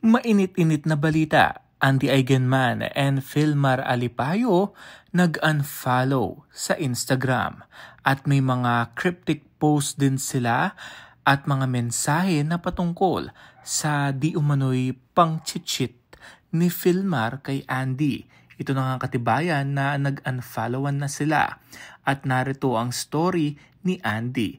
Mainit-init na balita, Andy Eigenman and Filmar Alipayo nag-unfollow sa Instagram at may mga cryptic post din sila at mga mensahe na patungkol sa di umano'y pang-chit-chit ni Filmar kay Andy. Ito na nga katibayan na nag-unfollowan na sila at narito ang story ni Andy.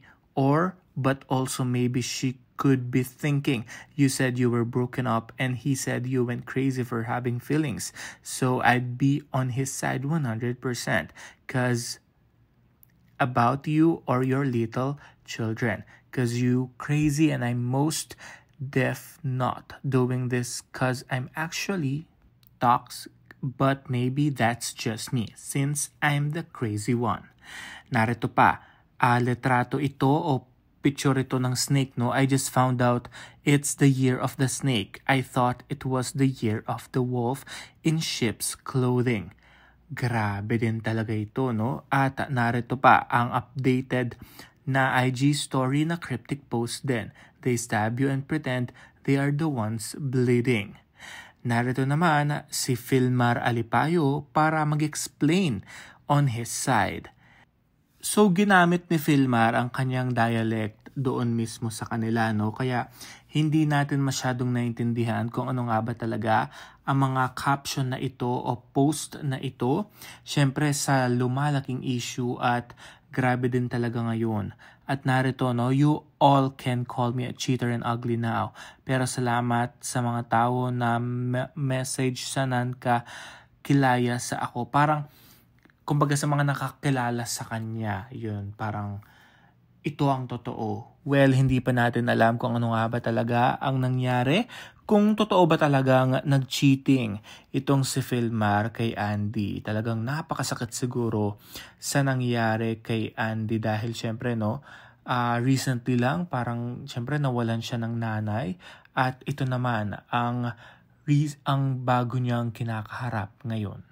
But also maybe she could be thinking, you said you were broken up and he said you went crazy for having feelings. So I'd be on his side 100% because about you or your little children. Because you crazy and I'm most def not doing this because I'm actually toxic, but maybe that's just me since I'm the crazy one. Narito pa, litrato ito o picture ito ng snake, no? I just found out it's the year of the snake. I thought it was the year of the wolf in sheep's clothing. Grabe din talaga ito, no? At narito pa ang updated na IG story na cryptic post din. They stab you and pretend they are the ones bleeding. Narito naman si Filmar Alipayo para mag-explain on his side. So, ginamit ni Filmar ang kanyang dialect doon mismo sa kanila, no? Kaya, hindi natin masyadong naintindihan kung ano nga ba talaga ang mga caption na ito o post na ito. Siyempre, sa lumalaking issue at grabe din talaga ngayon. At narito, no? You all can call me a cheater and ugly now. Pero salamat sa mga tao na message sanan ka kilaya sa ako. Parang, kumbaga sa mga nakakilala sa kanya, yun, parang ito ang totoo. Well, hindi pa natin alam kung ano nga ba talaga ang nangyari. Kung totoo ba talagang nag-cheating itong si Filmar kay Andy. Talagang napakasakit siguro sa nangyari kay Andy dahil syempre, no, recently lang parang syempre nawalan siya ng nanay at ito naman ang bago niyang kinakaharap ngayon.